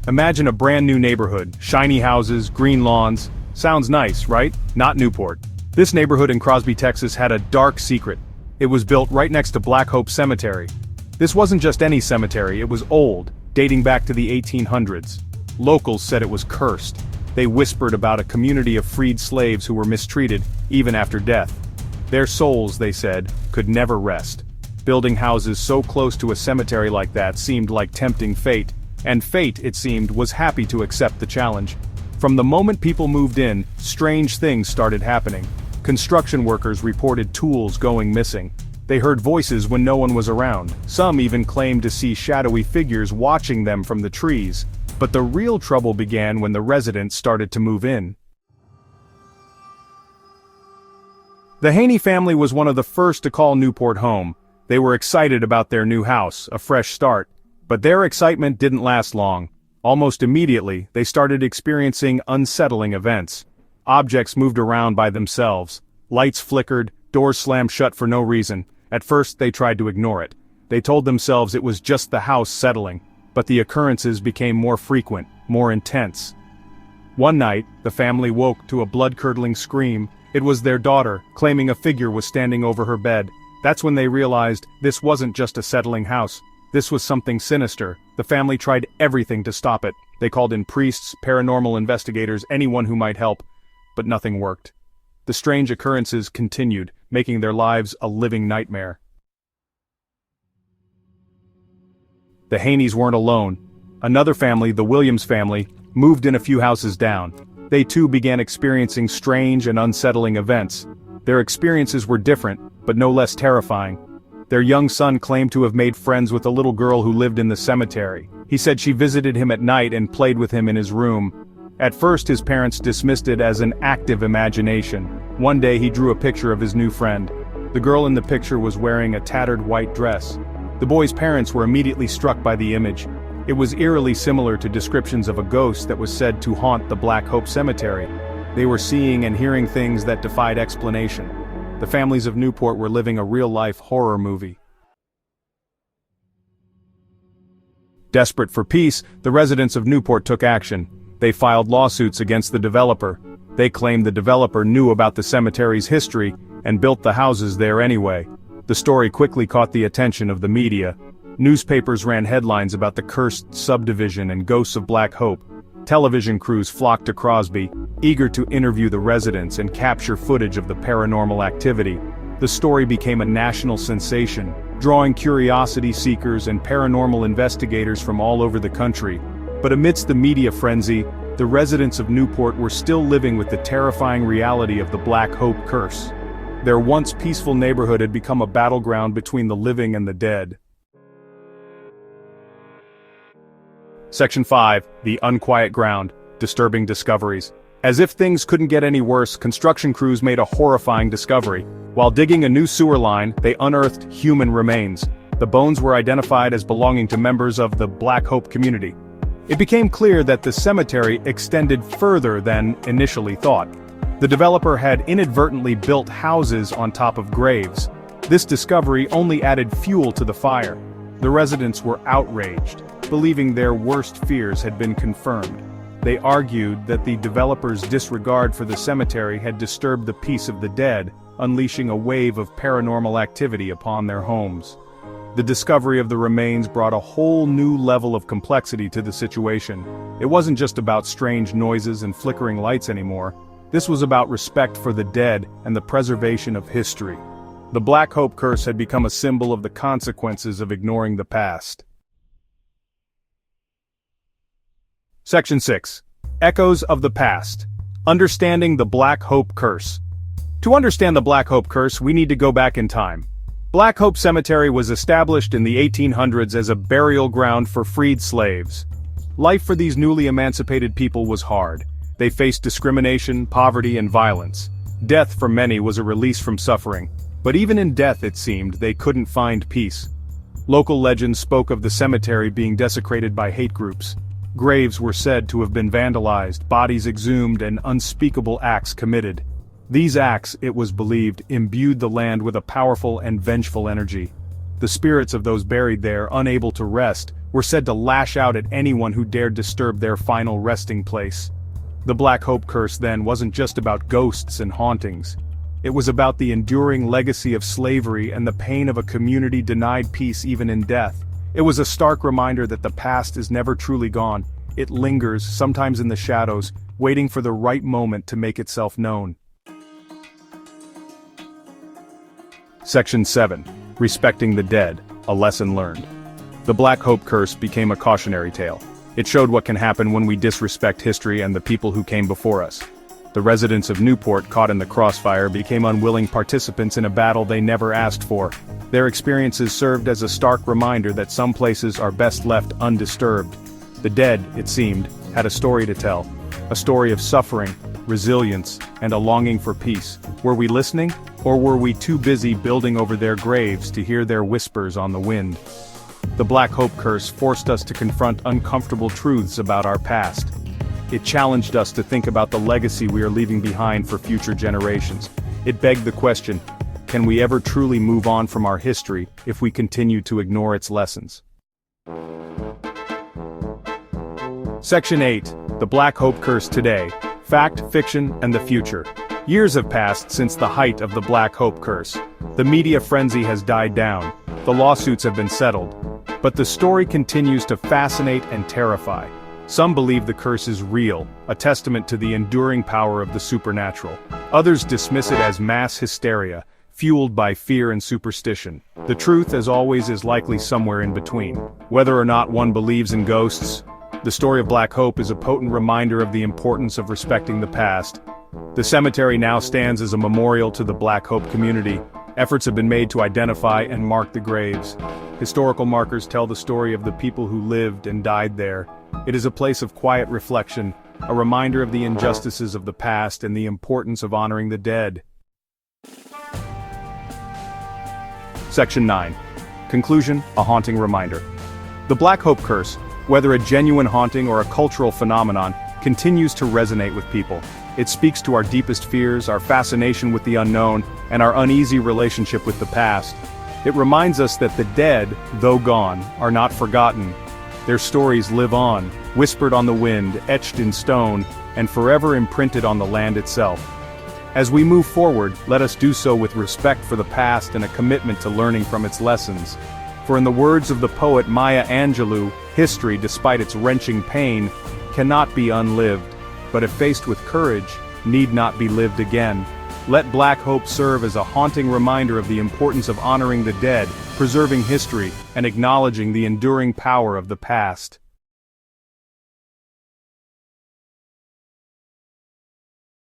Imagine a brand new neighborhood, shiny houses, green lawns. Sounds nice, right? Not Newport. This neighborhood in Crosby, Texas had a dark secret. It was built right next to Black Hope Cemetery. This wasn't just any cemetery, it was old, dating back to the 1800s. Locals said it was cursed. They whispered about a community of freed slaves who were mistreated, even after death. Their souls, they said, could never rest. Building houses so close to a cemetery like that seemed like tempting fate, and fate, it seemed, was happy to accept the challenge. From the moment people moved in, strange things started happening. Construction workers reported tools going missing. They heard voices when no one was around. Some even claimed to see shadowy figures watching them from the trees. But the real trouble began when the residents started to move in. The Haney family was one of the first to call Newport home. They were excited about their new house, a fresh start. But their excitement didn't last long. Almost immediately, they started experiencing unsettling events. Objects moved around by themselves. Lights flickered, doors slammed shut for no reason. At first, they tried to ignore it. They told themselves it was just the house settling. But the occurrences became more frequent, more intense. One night, the family woke to a blood-curdling scream. It was their daughter, claiming a figure was standing over her bed. That's when they realized this wasn't just a settling house. This was something sinister. The family tried everything to stop it. They called in priests, paranormal investigators, anyone who might help. But nothing worked. The strange occurrences continued, making their lives a living nightmare. The Haneys weren't alone. Another family, the Williams family, moved in a few houses down. They too began experiencing strange and unsettling events. Their experiences were different, but no less terrifying. Their young son claimed to have made friends with a little girl who lived in the cemetery. He said she visited him at night and played with him in his room. At first, his parents dismissed it as an active imagination. One day he drew a picture of his new friend. The girl in the picture was wearing a tattered white dress. The boy's parents were immediately struck by the image. It was eerily similar to descriptions of a ghost that was said to haunt the Black Hope Cemetery. They were seeing and hearing things that defied explanation. The families of Newport were living a real-life horror movie. Desperate for peace, the residents of Newport took action. They filed lawsuits against the developer. They claimed the developer knew about the cemetery's history and built the houses there anyway. The story quickly caught the attention of the media. Newspapers ran headlines about the cursed subdivision and ghosts of Black Hope. Television crews flocked to Crosby, eager to interview the residents and capture footage of the paranormal activity. The story became a national sensation, drawing curiosity seekers and paranormal investigators from all over the country. But amidst the media frenzy, the residents of Newport were still living with the terrifying reality of the Black Hope curse. Their once peaceful neighborhood had become a battleground between the living and the dead. Section 5, the Unquiet Ground, Disturbing Discoveries. As if things couldn't get any worse, construction crews made a horrifying discovery. While digging a new sewer line, they unearthed human remains. The bones were identified as belonging to members of the Black Hope community. It became clear that the cemetery extended further than initially thought. The developer had inadvertently built houses on top of graves. This discovery only added fuel to the fire. The residents were outraged, believing their worst fears had been confirmed. They argued that the developer's disregard for the cemetery had disturbed the peace of the dead, unleashing a wave of paranormal activity upon their homes. The discovery of the remains brought a whole new level of complexity to the situation. It wasn't just about strange noises and flickering lights anymore. This was about respect for the dead and the preservation of history. The Black Hope curse had become a symbol of the consequences of ignoring the past. Section 6. Echoes of the Past. Understanding the Black Hope Curse. To understand the Black Hope Curse, we need to go back in time. Black Hope Cemetery was established in the 1800s as a burial ground for freed slaves. Life for these newly emancipated people was hard. They faced discrimination, poverty, and violence. Death for many was a release from suffering. But even in death, it seemed, they couldn't find peace. Local legends spoke of the cemetery being desecrated by hate groups. Graves were said to have been vandalized, bodies exhumed, and unspeakable acts committed. These acts, it was believed, imbued the land with a powerful and vengeful energy. The spirits of those buried there, unable to rest, were said to lash out at anyone who dared disturb their final resting place. The Black Hope Curse then wasn't just about ghosts and hauntings. It was about the enduring legacy of slavery and the pain of a community denied peace even in death. It was a stark reminder that the past is never truly gone. It lingers, sometimes in the shadows, waiting for the right moment to make itself known. Section 7. Respecting the Dead, a Lesson Learned. The Black Hope Curse became a cautionary tale. It showed what can happen when we disrespect history and the people who came before us. The residents of Newport, caught in the crossfire, became unwilling participants in a battle they never asked for. Their experiences served as a stark reminder that some places are best left undisturbed. The dead, it seemed, had a story to tell. A story of suffering, resilience, and a longing for peace. Were we listening, or were we too busy building over their graves to hear their whispers on the wind? The Black Hope Curse forced us to confront uncomfortable truths about our past. It challenged us to think about the legacy we are leaving behind for future generations. It begged the question, can we ever truly move on from our history if we continue to ignore its lessons? Section 8. The Black Hope Curse Today. Fact, Fiction, and the Future. Years have passed since the height of the Black Hope Curse. The media frenzy has died down. The lawsuits have been settled. But the story continues to fascinate and terrify. Some believe the curse is real, a testament to the enduring power of the supernatural. Others dismiss it as mass hysteria, fueled by fear and superstition. The truth, as always, is likely somewhere in between. Whether or not one believes in ghosts, the story of Black Hope is a potent reminder of the importance of respecting the past. The cemetery now stands as a memorial to the Black Hope community. Efforts have been made to identify and mark the graves. Historical markers tell the story of the people who lived and died there. It is a place of quiet reflection, a reminder of the injustices of the past and the importance of honoring the dead. Section 9. Conclusion, a haunting reminder. The Black Hope Curse, whether a genuine haunting or a cultural phenomenon, continues to resonate with people. It speaks to our deepest fears, our fascination with the unknown, and our uneasy relationship with the past. It reminds us that the dead, though gone, are not forgotten. Their stories live on, whispered on the wind, etched in stone, and forever imprinted on the land itself. As we move forward, let us do so with respect for the past and a commitment to learning from its lessons. For in the words of the poet Maya Angelou, history, despite its wrenching pain, cannot be unlived, but if faced with courage, need not be lived again. Let Black Hope serve as a haunting reminder of the importance of honoring the dead, preserving history, and acknowledging the enduring power of the past.